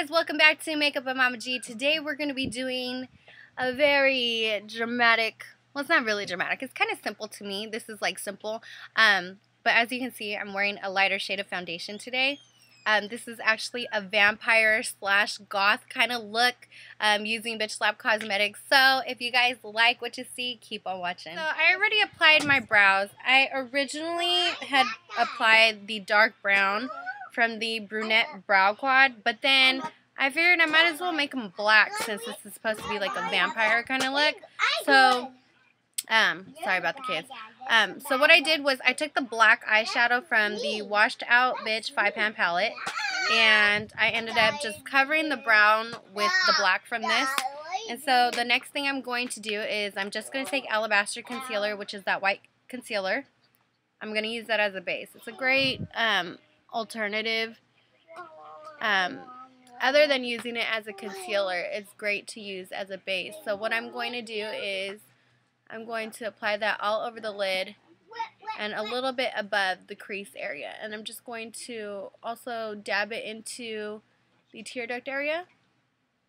guys, welcome back to Makeup by Mama G. Today we're going to be doing a very dramatic, well, it's not really dramatic, it's kind of simple to me. This is like simple, but as you can see, I'm wearing a lighter shade of foundation today. This is actually a vampire slash goth kind of look using Bitch Slap Cosmetics. So if you guys like what you see, keep on watching. So I already applied my brows. I originally had applied the dark brown from the Brunette brow quad, but then I figured I might as well make them black since this is supposed to be like a vampire kind of look. So sorry about the kids. So what I did was I took the black eyeshadow from the Washed Out Bitch 5-pan palette, and I ended up just covering the brown with the black from this. And so the next thing I'm going to do is I'm just going to take Alabaster concealer, which is that white concealer. I'm going to use that as a base. It's a great alternative. Other than using it as a concealer, it's great to use as a base. So what I'm going to do is I'm going to apply that all over the lid and a little bit above the crease area. And I'm just going to also dab it into the tear duct area.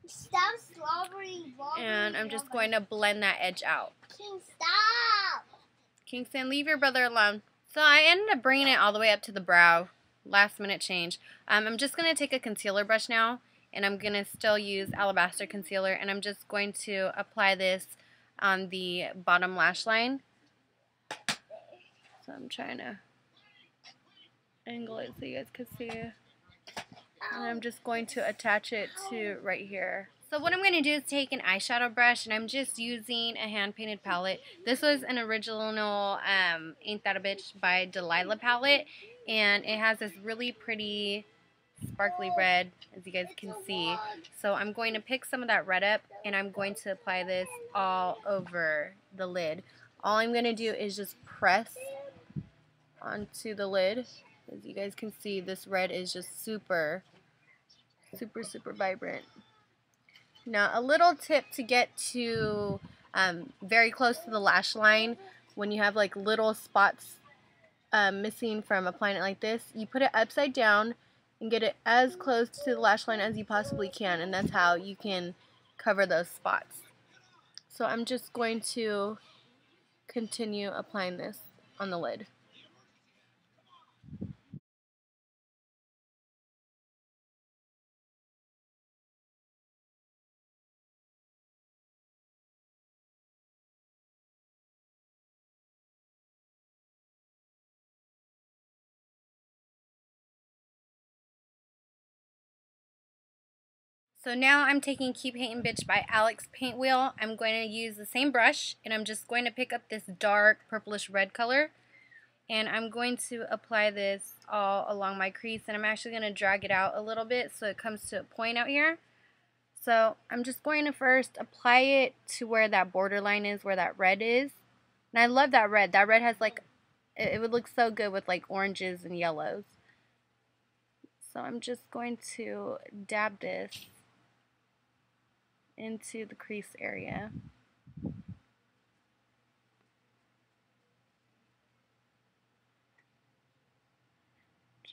Stop slobbering. And I'm just going to blend that edge out. King, stop. Kingston, leave your brother alone. So I ended up bringing it all the way up to the brow. Last minute change. I'm just going to take a concealer brush now, and I'm going to still use Alabaster concealer, and I'm just going to apply this on the bottom lash line. So I'm trying to angle it so you guys can see. And I'm just going to attach it to right here. So what I'm going to do is take an eyeshadow brush, and I'm just using a hand-painted palette. This was an original Ain't That a Bitch by Delilah palette, and it has this really pretty sparkly red, as you guys can see. So I'm going to pick some of that red up, and I'm going to apply this all over the lid. All I'm going to do is just press onto the lid. As you guys can see, this red is just super vibrant. Now, a little tip to get to very close to the lash line, when you have like little spots missing from applying it like this, you put it upside down and get it as close to the lash line as you possibly can, and that's how you can cover those spots. So I'm just going to continue applying this on the lid. So now I'm taking Keep Hatin' Bitch by Alex Paintwheel. I'm going to use the same brush, and I'm just going to pick up this dark purplish red color, and I'm going to apply this all along my crease, and I'm actually going to drag it out a little bit so it comes to a point out here. So I'm just going to first apply it to where that borderline is, where that red is. And I love that red. That red has like, it would look so good with like oranges and yellows. So I'm just going to dab this into the crease area.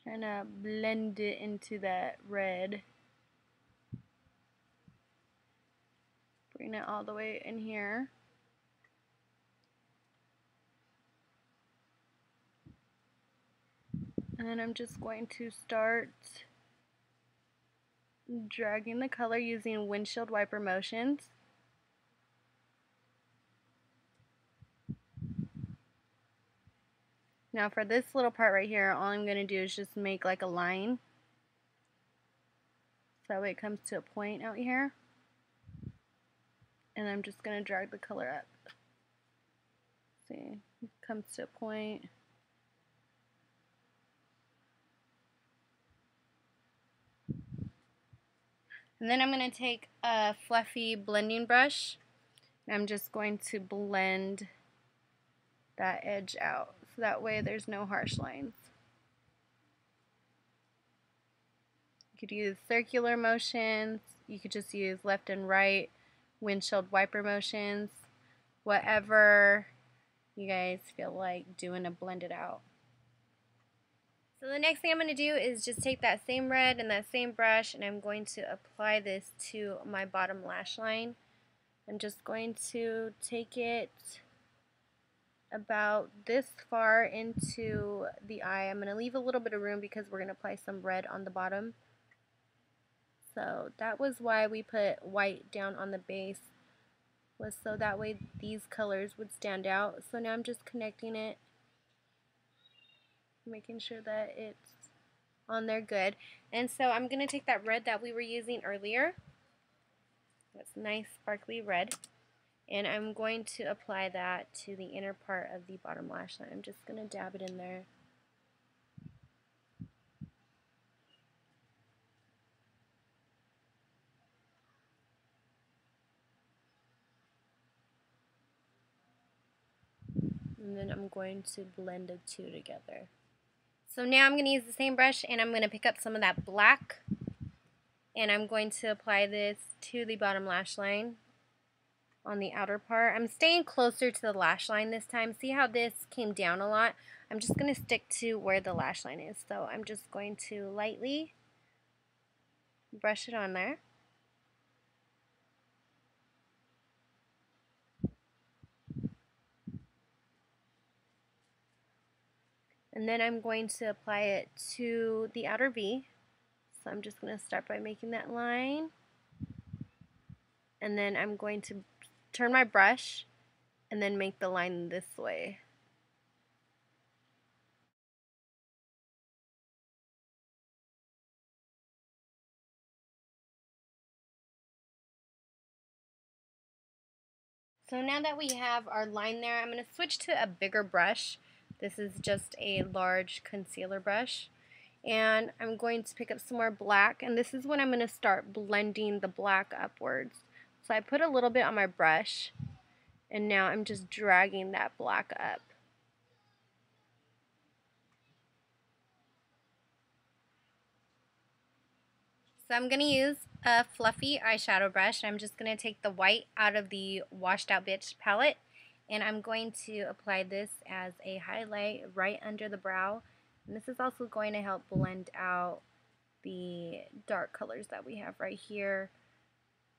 Trying to blend it into that red. Bring it all the way in here. And then I'm just going to start dragging the color using windshield wiper motions. Now for this little part right here, all I'm going to do is just make like a line, so that way it comes to a point out here. And I'm just going to drag the color up. See, it comes to a point. And then I'm going to take a fluffy blending brush, and I'm just going to blend that edge out, so that way there's no harsh lines. You could use circular motions, you could just use left and right, windshield wiper motions, whatever you guys feel like doing to blend it out. So the next thing I'm going to do is just take that same red and that same brush, and I'm going to apply this to my bottom lash line. I'm just going to take it about this far into the eye. I'm going to leave a little bit of room because we're going to apply some red on the bottom. So that was why we put white down on the base, was so that way these colors would stand out. So now I'm just connecting it, making sure that it's on there good. And so I'm going to take that red that we were using earlier, that's nice sparkly red, and I'm going to apply that to the inner part of the bottom lash line. I'm just going to dab it in there. And then I'm going to blend the two together. So now I'm going to use the same brush, and I'm going to pick up some of that black, and I'm going to apply this to the bottom lash line on the outer part. I'm staying closer to the lash line this time. See how this came down a lot? I'm just going to stick to where the lash line is. So I'm just going to lightly brush it on there. And then I'm going to apply it to the outer V. So I'm just going to start by making that line. And then I'm going to turn my brush and then make the line this way. So now that we have our line there, I'm going to switch to a bigger brush. This is just a large concealer brush. And I'm going to pick up some more black, and this is when I'm going to start blending the black upwards. So I put a little bit on my brush, and now I'm just dragging that black up. So I'm going to use a fluffy eyeshadow brush, and I'm just going to take the white out of the Washed Out Bitch palette, and I'm going to apply this as a highlight right under the brow. And this is also going to help blend out the dark colors that we have right here,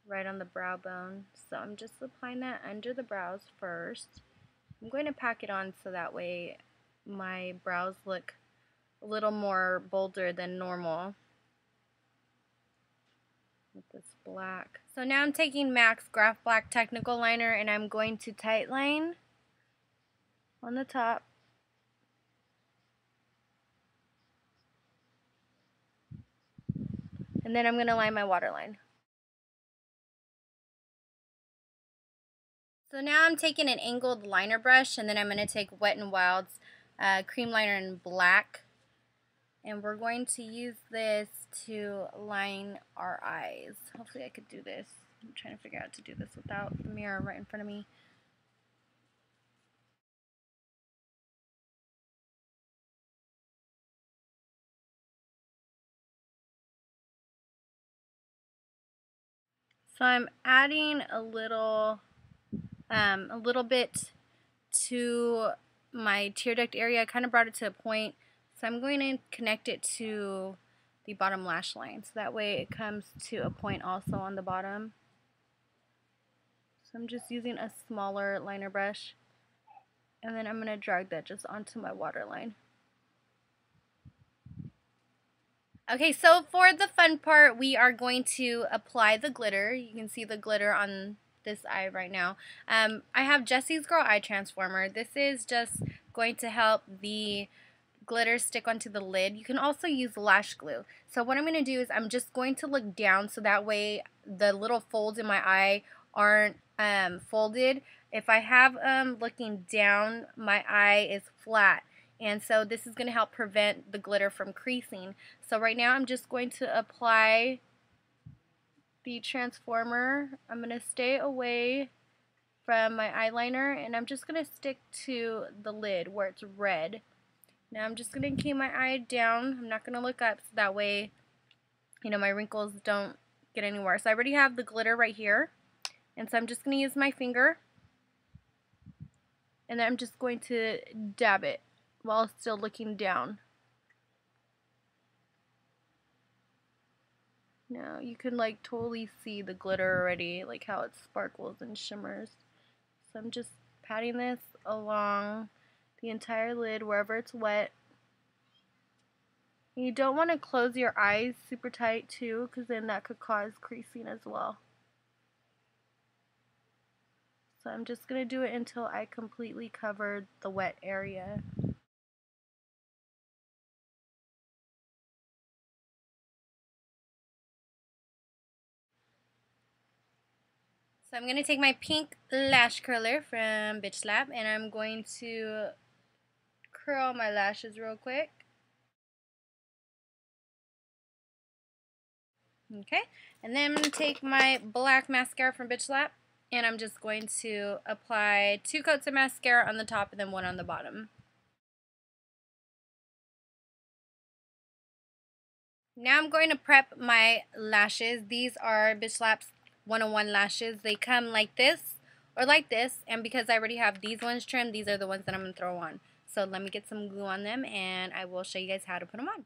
right on the brow bone. So I'm just applying that under the brows first. I'm going to pack it on so that way my brows look a little more bolder than normal with this black. So now I'm taking MAC's Graphblack Technical Liner, and I'm going to tight line on the top. And then I'm going to line my waterline. So now I'm taking an angled liner brush, and then I'm going to take Wet n Wild's cream liner in black. And we're going to use this to line our eyes. Hopefully I could do this. I'm trying to figure out how to do this without the mirror right in front of me. So I'm adding a little bit to my tear duct area. I kind of brought it to a point, so I'm going to connect it to the bottom lash line, so that way it comes to a point also on the bottom. So I'm just using a smaller liner brush, and then I'm going to drag that just onto my waterline. Okay, so for the fun part, we are going to apply the glitter. You can see the glitter on this eye right now. I have Jessie's Girl Eye Transformer. This is just going to help the glitter stick onto the lid. You can also use lash glue. So what I'm going to do is I'm just going to look down so that way the little folds in my eye aren't folded. If I have looking down, my eye is flat. And so this is going to help prevent the glitter from creasing. So right now I'm just going to apply the transformer. I'm going to stay away from my eyeliner, and I'm just going to stick to the lid where it's red. Now I'm just going to keep my eye down. I'm not going to look up so that way, you know, my wrinkles don't get any worse. I already have the glitter right here, and so I'm just going to use my finger, and then I'm just going to dab it while still looking down. Now you can like totally see the glitter already, like how it sparkles and shimmers. So I'm just patting this along the entire lid wherever it's wet. And you don't want to close your eyes super tight too, because then that could cause creasing as well. So I'm just going to do it until I completely covered the wet area. So I'm going to take my pink lash curler from Beige and I'm going to curl my lashes real quick. Okay, and then I'm going to take my black mascara from Beige and I'm just going to apply 2 coats of mascara on the top and then 1 on the bottom. Now I'm going to prep my lashes. These are Beige 101 lashes. They come like this or like this, and because I already have these ones trimmed, these are the ones that I'm going to throw on. So let me get some glue on them and I will show you guys how to put them on.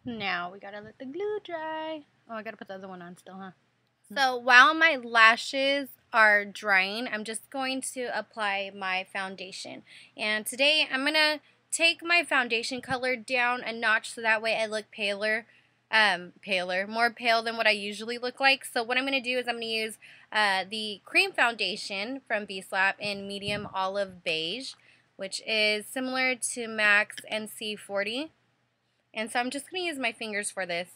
Now we gotta let the glue dry. Oh, I gotta put the other one on still, huh? So while my lashes are drying, I'm just going to apply my foundation. And today I'm gonna take my foundation color down a notch so that way I look more pale than what I usually look like. So what I'm gonna do is I'm gonna use the cream foundation from Beige in medium olive beige, which is similar to MAC's NC40. And so I'm just going to use my fingers for this.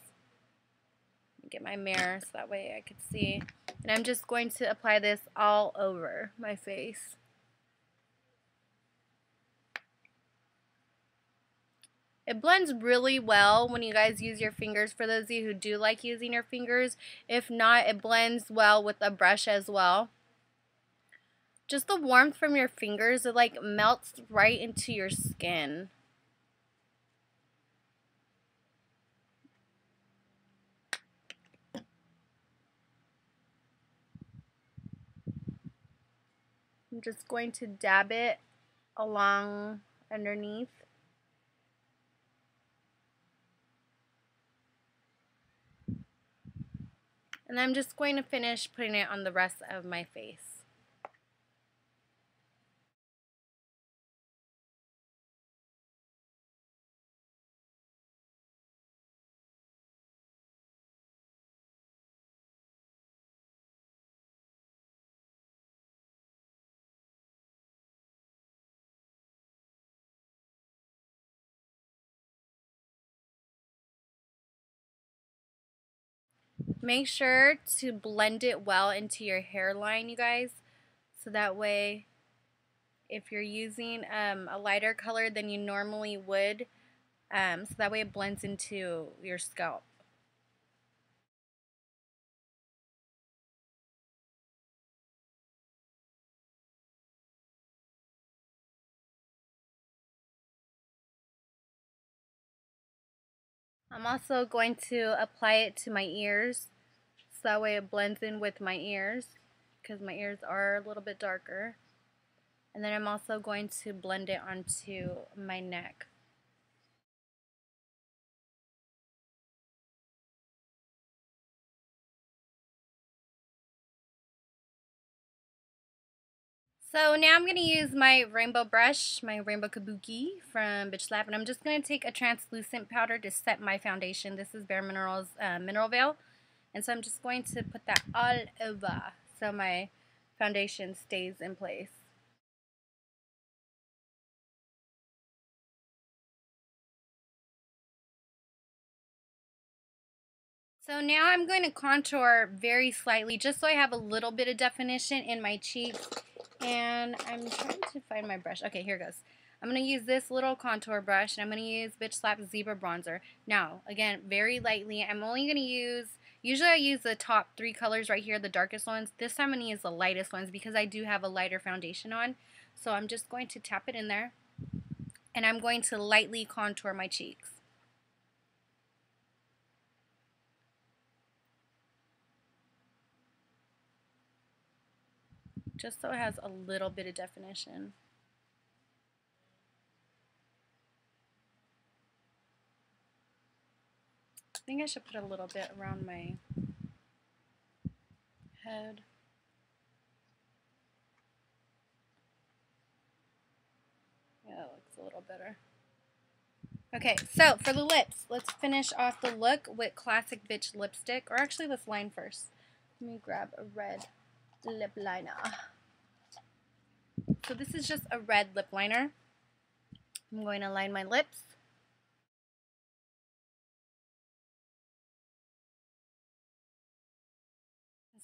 Get my mirror so that way I could see. And I'm just going to apply this all over my face. It blends really well when you guys use your fingers, for those of you who do like using your fingers. If not, it blends well with a brush as well. Just the warmth from your fingers, it like melts right into your skin. I'm just going to dab it along underneath. And I'm just going to finish putting it on the rest of my face. Make sure to blend it well into your hairline, you guys, so that way if you're using a lighter color than you normally would, so that way it blends into your scalp. I'm also going to apply it to my ears, so that way it blends in with my ears, because my ears are a little bit darker. And then I'm also going to blend it onto my neck. So now I'm going to use my rainbow brush, my rainbow kabuki from Beige and I'm just going to take a translucent powder to set my foundation. This is Bare Minerals Mineral Veil. And so I'm just going to put that all over so my foundation stays in place. So now I'm going to contour very slightly just so I have a little bit of definition in my cheeks. And I'm trying to find my brush. Okay, here it goes. I'm going to use this little contour brush, and I'm going to use Beige Zebra Bronzer. Now, again, very lightly. I'm only going to use, usually I use the top 3 colors right here, the darkest ones. This time I'm going to use the lightest ones because I do have a lighter foundation on. So I'm just going to tap it in there, and I'm going to lightly contour my cheeks. just so it has a little bit of definition. I think I should put a little bit around my head. Yeah, that looks a little better. Okay, so for the lips, let's finish off the look with Classic Bitch lipstick. Or actually, let's line first. Let me grab a red lip liner. So this is just a red lip liner. I'm going to line my lips.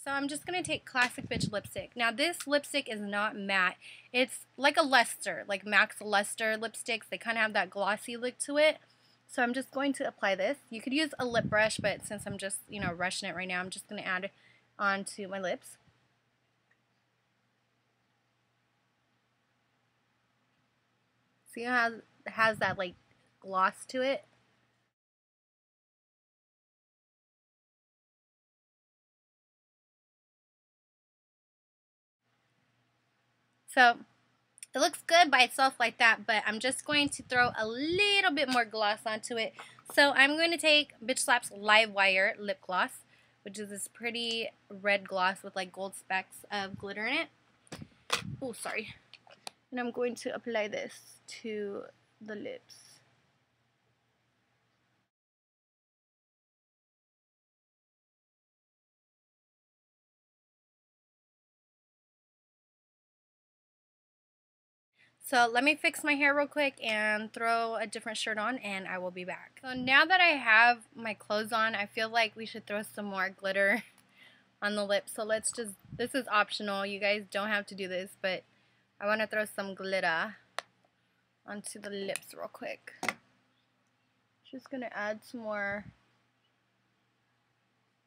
So I'm just going to take Classic Bitch lipstick. Now this lipstick is not matte. It's like a luster, like Max Luster lipsticks. They kind of have that glossy look to it. So I'm just going to apply this. You could use a lip brush, but since I'm just, rushing it right now, I'm just going to add it onto my lips. See how it has that like gloss to it? So it looks good by itself like that, but I'm just going to throw a little bit more gloss onto it. So I'm going to take Bitch Slap's Livewire lip gloss, which is this pretty red gloss with like gold specks of glitter in it. Oh, sorry. And I'm going to apply this to the lips. So let me fix my hair real quick and throw a different shirt on, and I will be back. So now that I have my clothes on, I feel like we should throw some more glitter on the lips. So let's just, this is optional. You guys don't have to do this, but I want to throw some glitter onto the lips real quick. Just going to add some more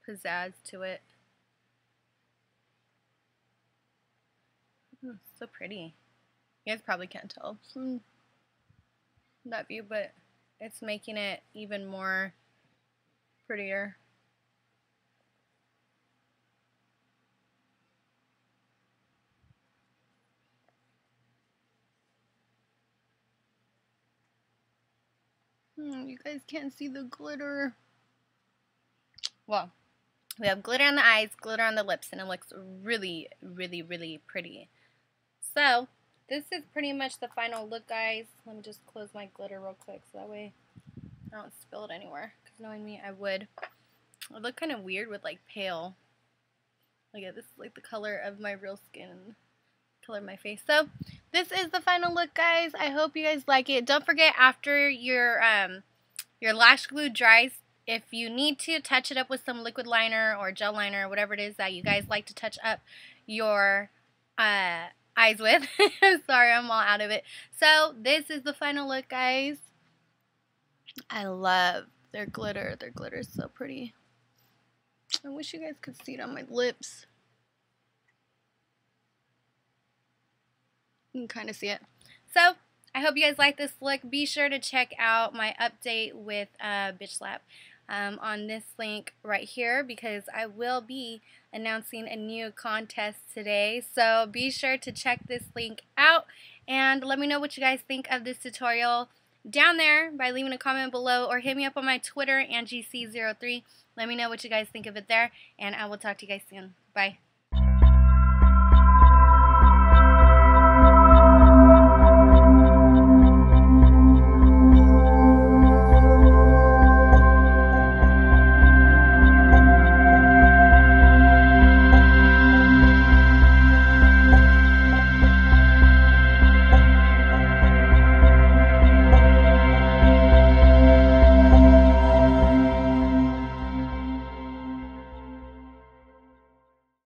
pizzazz to it. So pretty. You guys probably can't tell from that view, but it's making it even more prettier. You guys can't see the glitter. Well, we have glitter on the eyes, glitter on the lips, and it looks really, really, really pretty. So this is pretty much the final look, guys. Let me just close my glitter real quick so that way I don't spill it anywhere. Because knowing me, I would. I look kind of weird with like pale. Look at this is like the color of my real skin, color of my face. So this is the final look, guys. I hope you guys like it. Don't forget, after your lash glue dries, if you need to, touch it up with some liquid liner or gel liner or whatever it is that you guys like to touch up your eyes with. I'm sorry, I'm all out of it. So this is the final look, guys. I love their glitter. Their glitter is so pretty. I wish you guys could see it on my lips. You can kind of see it. So I hope you guys like this look. Be sure to check out my update with Bitch Slap on this link right here, because I will be announcing a new contest today. So be sure to check this link out and let me know what you guys think of this tutorial down there by leaving a comment below, or hit me up on my Twitter, AngieC03. Let me know what you guys think of it there, and I will talk to you guys soon. Bye.